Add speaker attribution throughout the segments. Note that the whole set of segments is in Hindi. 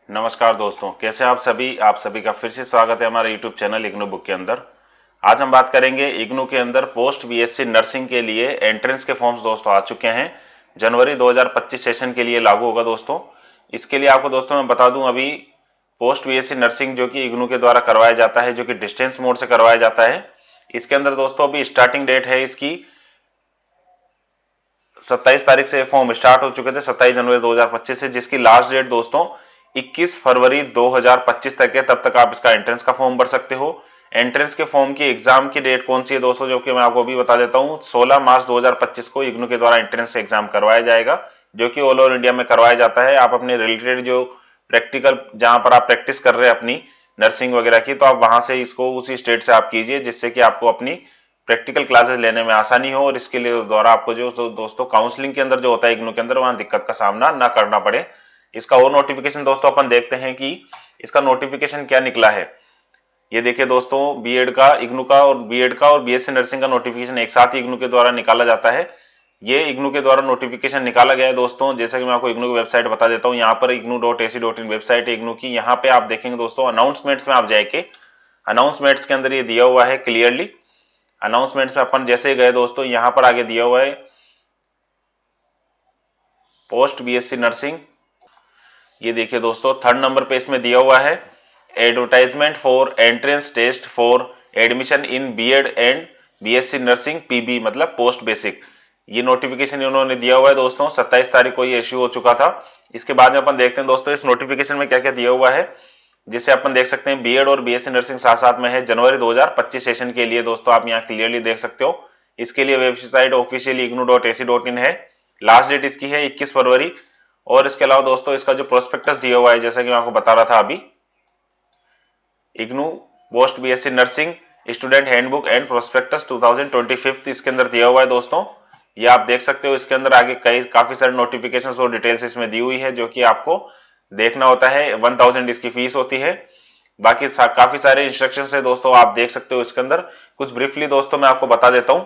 Speaker 1: नमस्कार दोस्तों, कैसे आप सभी का फिर से स्वागत है हमारे YouTube चैनल इग्नू बुक के अंदर। आज हम बात करेंगे इग्नू के अंदर पोस्ट बीएससी नर्सिंग के लिए एंट्रेंस के फॉर्म्स दोस्तों आ चुके हैं। जनवरी 2025 सेशन के लिए लागू होगा दोस्तों। इसके लिए आपको दोस्तों मैं बता दूं, अभी पोस्ट बीएससी नर्सिंग जो कि इग्नू के द्वारा करवाया जाता है, जो कि डिस्टेंस मोड से करवाया जाता है, इसके अंदर दोस्तों अभी स्टार्टिंग डेट है इसकी 27 तारीख से फॉर्म स्टार्ट हो चुके थे, 27 जनवरी 2025 से, जिसकी लास्ट डेट दोस्तों 21 फरवरी 2025 तक है। तब तक आप इसका एंट्रेंस का फॉर्म भर सकते हो। एंट्रेंस के फॉर्म की एग्जाम की डेट कौन सी है दोस्तों, जो कि मैं आपको अभी बता देता हूं। 16 मार्च 2025 को इग्नू के द्वारा एंट्रेंस एग्जाम करवाया जाएगा, जो कि ऑल ओवर इंडिया में करवाया जाता है। आप अपने रिलेटेड जो प्रैक्टिकल, जहां पर आप प्रैक्टिस कर रहे हैं अपनी नर्सिंग वगैरह की, तो आप वहां से इसको उसी स्टेट से आप कीजिए, जिससे कि आपको अपनी प्रैक्टिकल क्लासेस लेने में आसानी हो और इसके लिए द्वारा आपको जो दोस्तों काउंसलिंग के अंदर जो होता है इग्नू के अंदर, वहां दिक्कत का सामना ना करना पड़े। इसका और नोटिफिकेशन दोस्तों अपन देखते हैं कि इसका नोटिफिकेशन क्या निकला है। ये देखिए दोस्तों, बीएड का, इग्नू का और बीएड का और बीएससी नर्सिंग का नोटिफिकेशन एक साथ ही इग्नू के द्वारा निकाला जाता है। ये इग्नू के द्वारा नोटिफिकेशन निकाला गया है दोस्तों। जैसा कि मैं आपको इग्नू की वेबसाइट बता देता हूँ, यहाँ पर ignu.ac.in वेबसाइट है इग्नू की। यहाँ पे आप देखेंगे दोस्तों, अनाउंसमेंट्स में आप जाके अनाउंसमेंट्स के अंदर ये दिया हुआ है क्लियरली। अनाउंसमेंट्स में अपन जैसे गए दोस्तों, यहाँ पर आगे दिया हुआ है पोस्ट बीएससी नर्सिंग। ये देखिए दोस्तों, थर्ड नंबर पे इसमें दिया हुआ है advertisement for entrance test for admission in BEd and BSc nursing PB, मतलब पोस्ट बेसिक। ये नोटिफिकेशन इन्होंने दिया हुआ है दोस्तों, 27 तारीख को ये इश्यू हो चुका था। इसके बाद में अपन देखते हैं दोस्तों इस नोटिफिकेशन में क्या क्या दिया हुआ है। जिसे अपन देख सकते हैं, बीएड और बीएससी नर्सिंग साथ साथ में है। जनवरी 2025 सेशन के लिए दोस्तों आप यहाँ क्लियरली देख सकते हो। इसके लिए वेबसाइट ऑफिशियली ignu.ac.in है। लास्ट डेट इसकी है 21 फरवरी। और इसके अलावा दोस्तों इसका जो प्रोस्पेक्टस दिया हुआ है, जैसा कि मैं आपको बता रहा था अभी, IGNOU post BSc nursing student handbook and prospectus 2025, इसके अंदर दिया हुआ है दोस्तों। ये आप देख सकते हो। इसके अंदर आगे काफी सारे नोटिफिकेशन और डिटेल्स इसमें दी हुई है, जो कि आपको देखना होता है। 1000 इसकी फीस होती है। बाकी काफी सारे इंस्ट्रक्शंस है दोस्तों, आप देख सकते हो इसके अंदर। कुछ ब्रीफली दोस्तों मैं आपको बता देता हूं।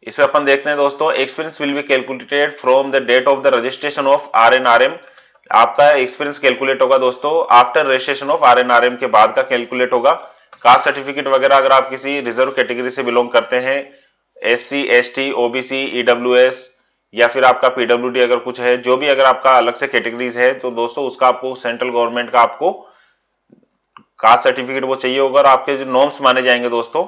Speaker 1: इसमें अपन देखते हैं दोस्तों, experience will be calculated from the date of the registration of RNRM. आपका एक्सपीरियंस कैलकुलेट होगा दोस्तों आफ्टर रजिस्ट्रेशन ऑफ आरएनआरएम के बाद का कैलकुलेट होगा। कास्ट सर्टिफिकेट वगैरह अगर आप किसी रिजर्व कैटेगरी से बिलोंग करते हैं, एससी, एसटी, ओबीसी, ईडब्ल्यूएस या फिर आपका पीडब्ल्यूडी अगर कुछ है, जो भी अगर आपका अलग से कैटेगरीज है, तो दोस्तों उसका आपको सेंट्रल गवर्नमेंट का आपको कास्ट सर्टिफिकेट वो चाहिए होगा। और आपके जो नॉर्म्स माने जाएंगे दोस्तों,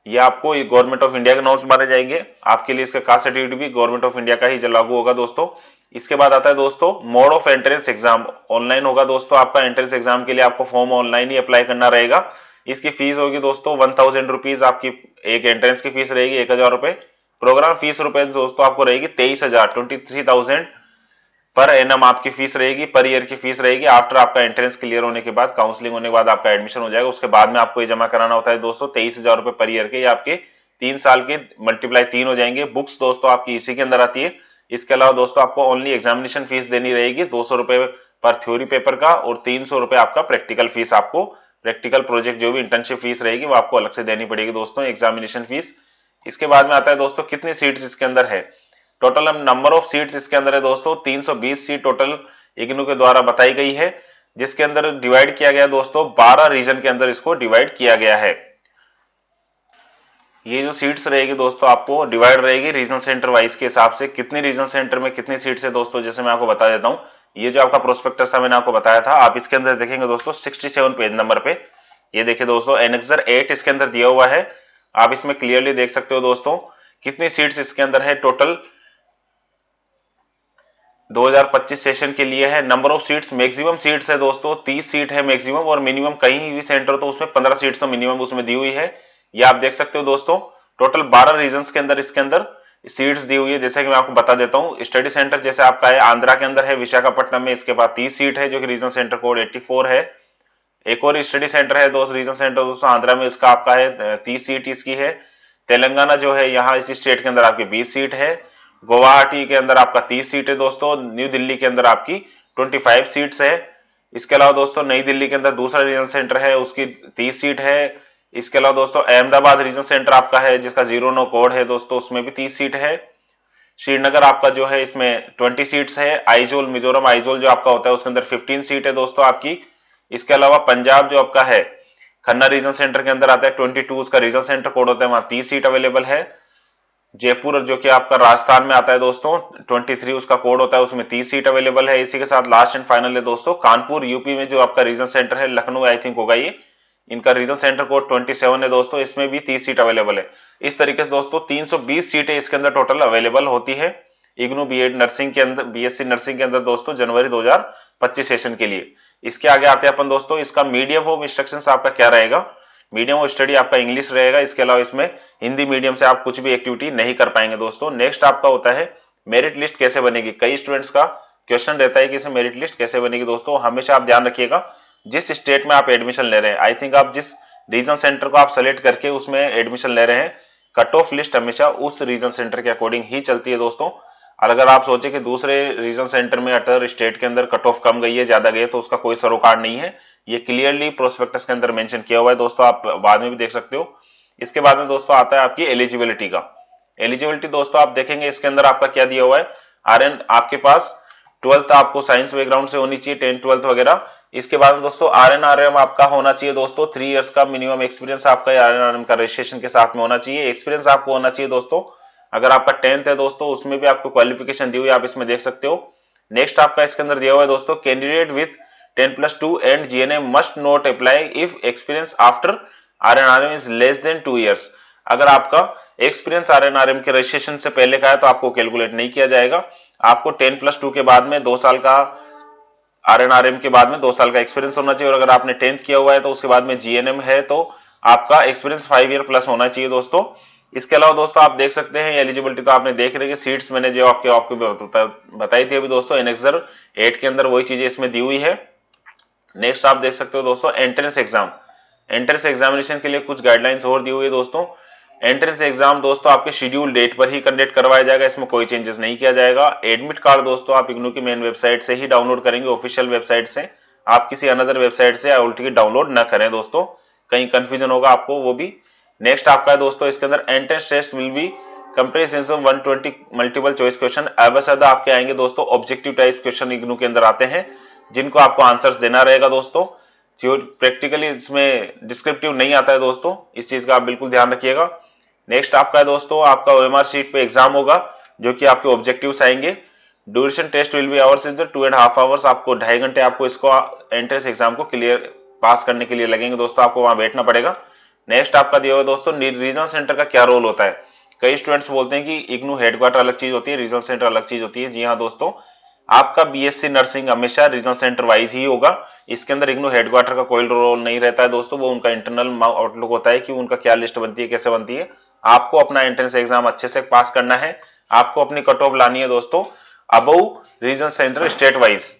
Speaker 1: ये आपको गवर्नमेंट ऑफ इंडिया के नॉर्म्स माने जाएंगे। आपके लिए इसका कास्ट सर्टिफिकेट भी गवर्नमेंट ऑफ इंडिया का ही लागू होगा दोस्तों। इसके बाद आता है दोस्तों mode of entrance exam. Online होगा दोस्तों आपका एंट्रेंस एग्जाम के लिए, आपको फॉर्म ऑनलाइन ही अप्लाई करना रहेगा। इसकी फीस होगी दोस्तों 1000 रुपीज। आपकी एक एंट्रेंस की फीस रहेगी 1000 रुपए। प्रोग्राम फीस रुपए दोस्तों आपको रहेगी 23,000, 23,000 पर एनम आपकी फीस रहेगी, पर ईयर की फीस रहेगी। आफ्टर आपका एंट्रेंस क्लियर होने के बाद, काउंसलिंग होने के बाद आपका एडमिशन हो जाएगा। उसके बाद में आपको ये जमा कराना होता है दोस्तों 23,000 रुपए पर ईयर के। ये आपके 3 साल के मल्टीप्लाई 3 हो जाएंगे। बुक्स दोस्तों आपकी इसी के अंदर आती है। इसके अलावा दोस्तों आपको ओनली एग्जामिनेशन फीस देनी रहेगी 200 रुपए पर थ्योरी पेपर का, और 300 रुपए आपका प्रैक्टिकल फीस, आपको प्रैक्टिकल प्रोजेक्ट जो भी इंटर्नशिप फीस रहेगी वो आपको अलग से देनी पड़ेगी दोस्तों, एग्जामिनेशन फीस। इसके बाद में आता है दोस्तों कितनी सीट्स इसके अंदर है। टोटल नंबर ऑफ सीट्स इसके अंदर है दोस्तों 320 सीट टोटल इग्नू के द्वारा बताई गई है, जिसके अंदर डिवाइड किया गया दोस्तों 12 रीजन के अंदर इसको डिवाइड किया गया है। ये जो सीट्स रहेगी दोस्तों आपको डिवाइड रहेगी रीजन सेंटर वाइज के हिसाब से। कितनी रीजन सेंटर में कितनी सीट्स है दोस्तों, जैसे मैं आपको बता देता हूँ। ये जो आपका प्रोस्पेक्टस था मैंने आपको बताया था, आप इसके अंदर देखेंगे दोस्तों 67 पेज नंबर पे। ये देखिए दोस्तों एनेक्सर 8 इसके अंदर दिया हुआ है। आप इसमें क्लियरली देख सकते हो दोस्तों कितनी सीट्स इसके अंदर है। टोटल 2025 सेशन के लिए है। Number of seats, maximum seats है दोस्तों 30 सीट है मैक्सिमम, और मिनिमम कहीं भी सेंटर तो उसमें 15 सीट्स तो मिनिमम उसमें दी हुई है। ये आप देख सकते हो दोस्तों। टोटल 12 रीजन्स के अंदर इसके अंदर सीट्स दी हुई है। जैसे कि मैं आपको बता देता हूँ, स्टडी सेंटर जैसे आपका है आंध्रा के अंदर है विशाखापट्टनम में, इसके बाद 30 सीट है जो कि रीजन सेंटर कोड 84 है। एक और स्टडी सेंटर है दोस्त, रीजन सेंटर दोस्तों आंध्रा में, इसका आपका है 30 सीट इसकी है। तेलंगाना जो है यहाँ इस स्टेट के अंदर आपकी 20 सीट है। गुवाहाटी के अंदर आपका 30 सीट है दोस्तों। न्यू दिल्ली के अंदर आपकी 25 सीट्स है। इसके अलावा दोस्तों नई दिल्ली के अंदर दूसरा रीजन सेंटर है, उसकी 30 सीट है। इसके अलावा दोस्तों अहमदाबाद रीजन सेंटर आपका है जिसका 09 कोड है दोस्तों, उसमें भी 30 सीट है। श्रीनगर आपका जो है इसमें 20 सीट्स है। आइजोल मिजोरम आइजोल जो आपका होता है उसके अंदर 15 सीट है दोस्तों आपकी। इसके अलावा पंजाब जो आपका है खन्ना रीजन सेंटर के अंदर आता है 22, उसका रीजन सेंटर कोड होता है, वहां 30 सीट अवेलेबल है। जयपुर जो कि आपका राजस्थान में आता है दोस्तों 23 उसका कोड होता है, उसमें 30 सीट अवेलेबल है। इसी के साथ लास्ट एंड फाइनल है दोस्तों कानपुर यूपी में जो आपका रीजन सेंटर है, लखनऊ आई थिंक होगा ये, इनका रीजन सेंटर कोड 27 है दोस्तों, इसमें भी 30 सीट अवेलेबल है। इस तरीके से दोस्तों 320 सीटें इसके अंदर टोटल अवेलेबल होती है इग्नू बीएड नर्सिंग के अंदर, बीएससी नर्सिंग के अंदर दोस्तों जनवरी 2025 सेशन के लिए। इसके आगे आते हैं अपन दोस्तों, इसका मीडियम ऑफ इंस्ट्रक्शन आपका क्या रहेगा। मीडियम ऑफ स्टडी आपका इंग्लिश रहेगा, इसके अलावा इसमें हिंदी मीडियम से आप कुछ भी एक्टिविटी नहीं कर पाएंगे दोस्तों। नेक्स्ट आपका होता है मेरिट लिस्ट कैसे बनेगी। कई स्टूडेंट्स का क्वेश्चन रहता है कि इसमें मेरिट लिस्ट कैसे बनेगी दोस्तों। हमेशा आप ध्यान रखिएगा जिस स्टेट में आप एडमिशन ले रहे हैं, आई थिंक आप जिस रीजन सेंटर को आप सेलेक्ट करके उसमें एडमिशन ले रहे हैं, कट ऑफ लिस्ट हमेशा उस रीजन सेंटर के अकॉर्डिंग ही चलती है दोस्तों। और अगर आप सोचे कि दूसरे रीजन सेंटर में अदर स्टेट के अंदर कट ऑफ कम गई है, ज्यादा गई है, तो उसका कोई सरोकार नहीं है। ये क्लियरली प्रोस्पेक्टस के अंदर मेंशन किया हुआ है दोस्तों, आप बाद में भी देख सकते हो। इसके बाद में दोस्तों आता है आपकी एलिजिबिलिटी का। एलिजिबिलिटी दोस्तों आप देखेंगे इसके अंदर आपका क्या दिया हुआ है। आरएन आपके पास 12th आपको साइंस बैकग्राउंड से होनी चाहिए, 10th 12th वगैरह। इसके बाद में दोस्तों आरएनआरएम आपका होना चाहिए दोस्तों, 3 इयर्स का मिनिमम एक्सपीरियंस आपका आरएनआरएम का रजिस्ट्रेशन के साथ में होना चाहिए। एक्सपीरियंस आपको होना चाहिए दोस्तों। अगर आपका 10th है दोस्तों उसमें भी आपको क्वालिफिकेशन दी हुई है, आप इसमें देख सकते हो। नेक्स्ट आपका इसके अंदर दिया हुआ है दोस्तों, candidate with 10+2 and GNA must not apply if experience after RNRM is less than 2 years. अगर आपका एक्सपीरियंस आरएनआरएम के रजिस्ट्रेशन से पहले का है तो आपको कैलकुलेट नहीं किया जाएगा। आपको 10+2 के बाद में 2 साल का आरएनआरएम के बाद में 2 साल का एक्सपीरियंस होना चाहिए। और अगर आपने 10th किया हुआ है तो उसके बाद में जीएनएम है तो आपका एक्सपीरियंस 5 ईयर प्लस होना चाहिए दोस्तों। इसके अलावा दोस्तों आप देख सकते हैं एलिजिबिलिटी तो आपने देख रहे हैं, सीट्स मैंने जो आपको बताई थी अभी दोस्तों एनेक्सर 8 के अंदर वही चीजें इसमें दी हुई है। नेक्स्ट आप देख सकते हो दोस्तों एंट्रेंस एग्जाम। एंट्रेंस एग्जामिनेशन के लिए कुछ गाइडलाइंस और दी हुई है दोस्तों। एंट्रेंस एग्जाम दोस्तों आपके शेड्यूल डेट पर ही कंडक्ट करवाया जाएगा, इसमें कोई चेंजेस नहीं किया जाएगा। एडमिट कार्ड दोस्तों आप इग्नू की मेन वेबसाइट से ही डाउनलोड करेंगे, ऑफिशियल वेबसाइट से। आप किसी अनदर वेबसाइट से उल्टी की डाउनलोड ना करें दोस्तों, कहीं कंफ्यूजन होगा आपको वो भी। नेक्स्ट आपका है दोस्तों इसके अंदर entrance test will be comprehensive 120 multiple choice question. अवश्य आपके आएंगे दोस्तों ऑब्जेक्टिव टाइप क्वेश्चन इग्नू के अंदर आते हैं, जिनको आपको आंसर्स देना रहेगा दोस्तों। प्रैक्टिकली इसमें डिस्क्रिप्टिव नहीं आता है दोस्तों, इस चीज का आप बिल्कुल ध्यान रखिएगा। नेक्स्ट आपका है दोस्तों आपका ओएमआर शीट पे एग्जाम होगा, जो कि आपके ऑब्जेक्टिव्स आएंगे। Duration test will be hours is 2.5 hours. आपको 2.5 घंटे आपको इसको एंट्रेंस एग्जाम को क्लियर पास करने के लिए लगेंगे दोस्तों, आपको वहां बैठना पड़ेगा। नेक्स्ट आपका दिया हुआ दोस्तों रीजनल सेंटर का क्या रोल होता है। कई स्टूडेंट्स बोलते हैं कि इग्नू हेडक्वार्टर अलग चीज होती है, रीजनल सेंटर अलग चीज होती है। जी हाँ दोस्तों, आपका बीएससी नर्सिंग हमेशा रीजनल सेंटर वाइज ही होगा। इसके अंदर इग्नू हेडक्वार्टर का कोई रोल नहीं रहता है दोस्तों, वो उनका इंटरनल आउटलुक होता है कि उनका क्या लिस्ट बनती है, कैसे बनती है। आपको अपना एंट्रेंस एग्जाम अच्छे से पास करना है, आपको अपनी कट ऑफ लानी है दोस्तों above regional centre state wise.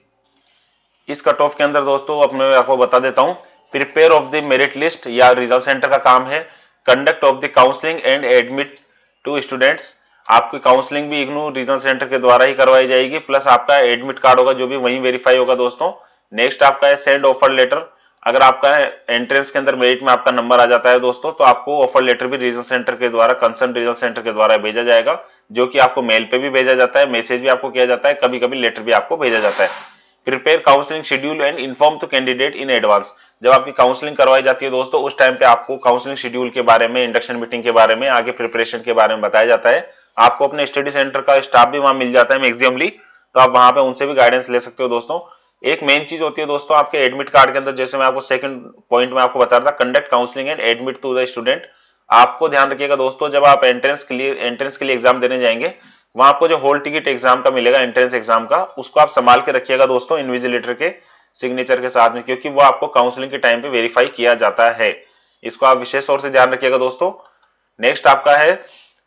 Speaker 1: इस कट ऑफ के अंदर दोस्तों अब मैं आपको बता देता हूं, prepare of the merit list या रीजनल सेंटर का काम है। Conduct of the counselling and admit to students, आपकी काउंसलिंग भी इग्नू रीजनल सेंटर के द्वारा ही करवाई जाएगी, प्लस आपका एडमिट कार्ड होगा जो भी वहीं वेरीफाई होगा दोस्तों। नेक्स्ट आपका है सेंड ऑफर लेटर। अगर आपका एंट्रेंस के अंदर मेरिट में आपका नंबर आ जाता है दोस्तों, तो आपको ऑफर लेटर भी रीजनल सेंटर के द्वारा, कंसर्न रीजनल सेंटर के द्वारा भेजा जाएगा, जो कि आपको मेल पे भी भेजा जाता है, मैसेज भी आपको किया जाता है, कभी कभी लेटर भी आपको भेजा जाता है। Prepare counselling schedule and inform to candidate in advance. जब आपकी काउंसलिंग करवाई जाती है दोस्तों, उस टाइम पे आपको काउंसलिंग शेड्यूल के बारे में, इंडक्शन मीटिंग के बारे में, आगे प्रिपरेशन के बारे में बताया जाता है। आपको अपने स्टडी सेंटर का स्टाफ भी वहां मिल जाता है मैक्सिममली, तो आप वहां पे उनसे भी गाइडेंस ले सकते हो दोस्तों। एक मेन चीज होती है दोस्तों आपके एडमिट कार्ड के अंदर, जैसे मैं आपको सेकंड पॉइंट में आपको बता रहा था, conduct counselling and admit to the student. आपको ध्यान रखिएगा दोस्तों, जब आप एंट्रेंस के लिए एग्जाम देने जाएंगे, वहां आपको जो होल टिकट एग्जाम का मिलेगा, एंट्रेंस एग्जाम का, उसको आप संभाल के रखिएगा दोस्तों इन्विजिलेटर के सिग्नेचर के साथ में, क्योंकि वो आपको काउंसलिंग के टाइम पे वेरीफाई किया जाता है। इसको आप विशेष तौर से ध्यान रखिएगा दोस्तों। नेक्स्ट आपका है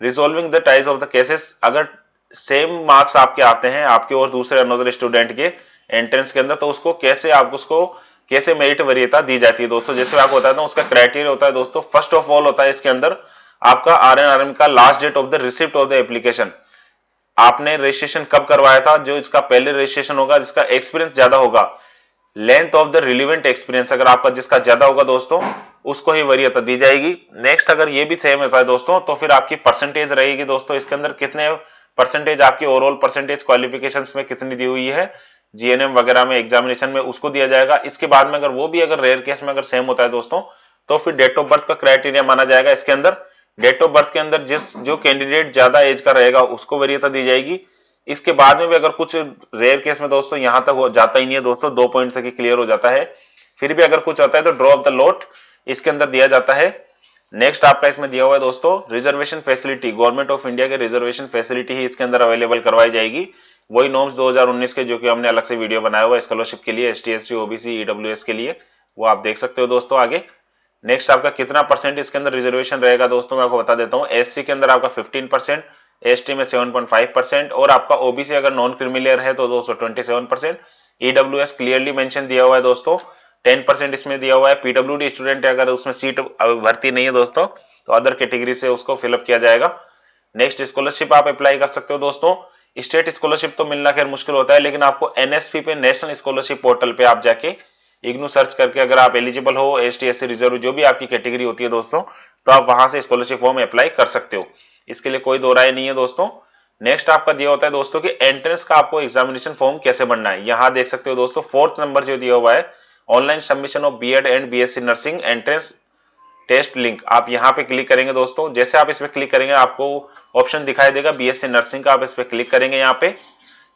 Speaker 1: resolving the ties of the cases. अगर सेम मार्क्स आपके आते हैं आपके और दूसरे अनदर स्टूडेंट के एंट्रेंस के अंदर, तो उसको कैसे मेरिट वरीयता दी जाती है दोस्तों। जैसे मैं आपको बताता हूँ, उसका क्राइटेरिया होता है दोस्तों, फर्स्ट ऑफ ऑल होता है इसके अंदर आपका आरएनआरएम का last date of the receipt of the application. आपने रजिस्ट्रेशन कब करवाया था, जो इसका पहले रजिस्ट्रेशन होगा, जिसका एक्सपीरियंस ज्यादा होगा, length of the relevant experience अगर आपका जिसका ज्यादा होगा दोस्तों, उसको ही वरीयता दी जाएगी। नेक्स्ट अगर ये भी सेम होता है दोस्तों, तो फिर आपकी परसेंटेज रहेगी दोस्तों, इसके अंदर कितने परसेंटेज आपकी ओवरऑल परसेंटेज क्वालिफिकेशंस में कितनी दी हुई है जीएनएम वगैरह में एग्जामिनेशन में, उसको दिया जाएगा। इसके बाद में अगर वो भी अगर रेयर केस में अगर सेम होता है दोस्तों, तो फिर डेट ऑफ बर्थ का क्राइटेरिया माना जाएगा। इसके अंदर डेट ऑफ बर्थ के अंदर जो कैंडिडेट ज्यादा एज का रहेगा उसको वरीयता दी जाएगी। इसके बाद में भी अगर कुछ रेयर केस में दोस्तों यहाँ तक हो जाता ही नहीं है दोस्तों, 2 पॉइंट तक ही क्लियर हो जाता है, फिर भी अगर कुछ आता है तो ड्रॉ ऑफ द लॉट इसके अंदर दिया जाता है। नेक्स्ट आपका इसमें दिया हुआ है दोस्तों reservation facility, government of India के रिजर्वेशन फैसिलिटी ही इसके अंदर अवेलेबल करवाई जाएगी, वही नॉर्म्स 2019 के जो कि हमने अलग से वीडियो बनाया हुआ है स्कॉलरशिप के लिए, एसटी एससी ओबीसी ईडब्ल्यूएस के लिए, वो आप देख सकते हो दोस्तों। आगे नेक्स्ट आपका कितना परसेंट इसके अंदर रिजर्वेशन रहेगा दोस्तों, मैं आपको बता देता हूँ। एससी के अंदर आपका 15%, एसटी में 7.5% और आपका ओबीसी अगर नॉन क्रिमिलियर है तो दोस्तों 27%। ईडब्ल्यूएस क्लियरली मेंशन दिया हुआ है दोस्तों, 10% इसमें दिया हुआ है। पीडब्ल्यूडी स्टूडेंट है, अगर उसमें सीट भर्ती नहीं है दोस्तों तो अदर कैटेगरी से उसको फिलअप किया जाएगा। नेक्स्ट स्कॉलरशिप आप अप्लाई कर सकते हो दोस्तों। स्टेट स्कॉलरशिप तो मिलना खैर मुश्किल होता है, लेकिन आपको एनएसपी पे, नेशनल स्कॉलरशिप पोर्टल पे आप जाके इग्नू सर्च करके अगर आप एलिजिबल हो, एसटी एससी रिजर्व जो भी आपकी कैटेगरी होती है दोस्तों, तो आप वहां से स्कॉलरशिप फॉर्म अप्लाई कर सकते हो, इसके लिए कोई दो राय नहीं है दोस्तों। नेक्स्ट आपका दिया होता है दोस्तों कि एंट्रेंस का आपको एग्जामिनेशन फॉर्म कैसे भरना है। यहाँ देख सकते हो दोस्तों 4th नंबर जो दिया हुआ है, online submission of BEd and BSc nursing entrance test link, आप यहाँ पे क्लिक करेंगे दोस्तों। जैसे आप इस पे क्लिक करेंगे आपको ऑप्शन दिखाई देगा बीएससी नर्सिंग का, आप इस पे क्लिक करेंगे। यहाँ पे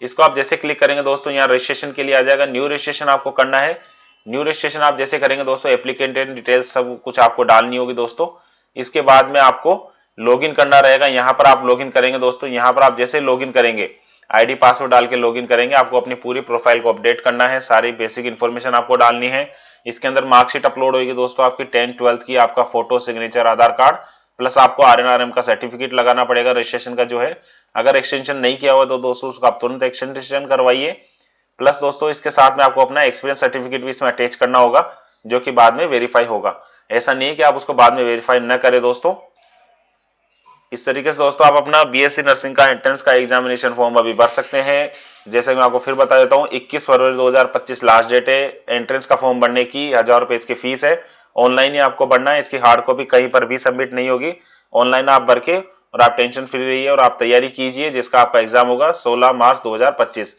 Speaker 1: इसको आप जैसे क्लिक करेंगे दोस्तों, यहाँ रजिस्ट्रेशन के लिए आ जाएगा, न्यू रजिस्ट्रेशन आपको करना है। न्यू रजिस्ट्रेशन आप जैसे करेंगे दोस्तों, एप्लीकेंट डिटेल्स सब कुछ आपको डालनी होगी दोस्तों। इसके बाद में आपको लॉगिन करना रहेगा, यहाँ पर आप लॉगिन करेंगे दोस्तों। यहाँ पर आप जैसे लॉगिन करेंगे, आईडी पासवर्ड डाल के लॉगिन करेंगे, आपको अपनी पूरी प्रोफाइल को अपडेट करना है, सारी बेसिक इन्फॉर्मेशन आपको डालनी है। इसके अंदर मार्कशीट अपलोड होगी दोस्तों, आपकी 10th 12th की, आपका फोटो, सिग्नेचर, आधार कार्ड, प्लस आपको आरएनआरएम का सर्टिफिकेट लगाना पड़ेगा रजिस्ट्रेशन का जो है। अगर एक्सटेंशन नहीं किया हुआ तो दोस्तों उसको आप तुरंत एक्सटेंशन करवाइए। प्लस दोस्तों इसके साथ में आपको अपना एक्सपीरियंस सर्टिफिकेट भी इसमें अटैच करना होगा, जो कि बाद में वेरीफाई होगा। ऐसा नहीं है कि आप उसको बाद में वेरीफाई न करें दोस्तों। इस तरीके से दोस्तों आप अपना बीएससी नर्सिंग का एंट्रेंस का एग्जामिनेशन फॉर्म अभी भर सकते हैं। जैसे मैं आपको फिर बता देता हूँ, 21 फरवरी 2025 लास्ट डेट है। एंट्रेंस का फॉर्म भरने की 1000 रुपए इसकी फीस है, ऑनलाइन ही आपको भरना है, इसकी हार्ड कॉपी कहीं पर भी सबमिट नहीं होगी, ऑनलाइन आप भर के और आप टेंशन फ्री रहिए और आप तैयारी कीजिए, जिसका आपका एग्जाम होगा 16 मार्च 2025।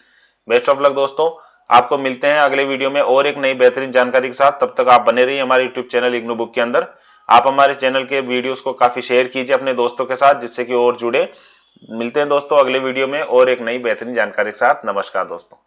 Speaker 1: बेस्ट ऑफ लक दोस्तों, आपको मिलते हैं अगले वीडियो में और एक नई बेहतरीन जानकारी के साथ। तब तक आप बने रहिए हमारे यूट्यूब चैनल इग्नू बुक के अंदर। आप हमारे चैनल के वीडियोस को काफी शेयर कीजिए अपने दोस्तों के साथ, जिससे कि और जुड़े। मिलते हैं दोस्तों अगले वीडियो में और एक नई बेहतरीन जानकारी के साथ। नमस्कार दोस्तों।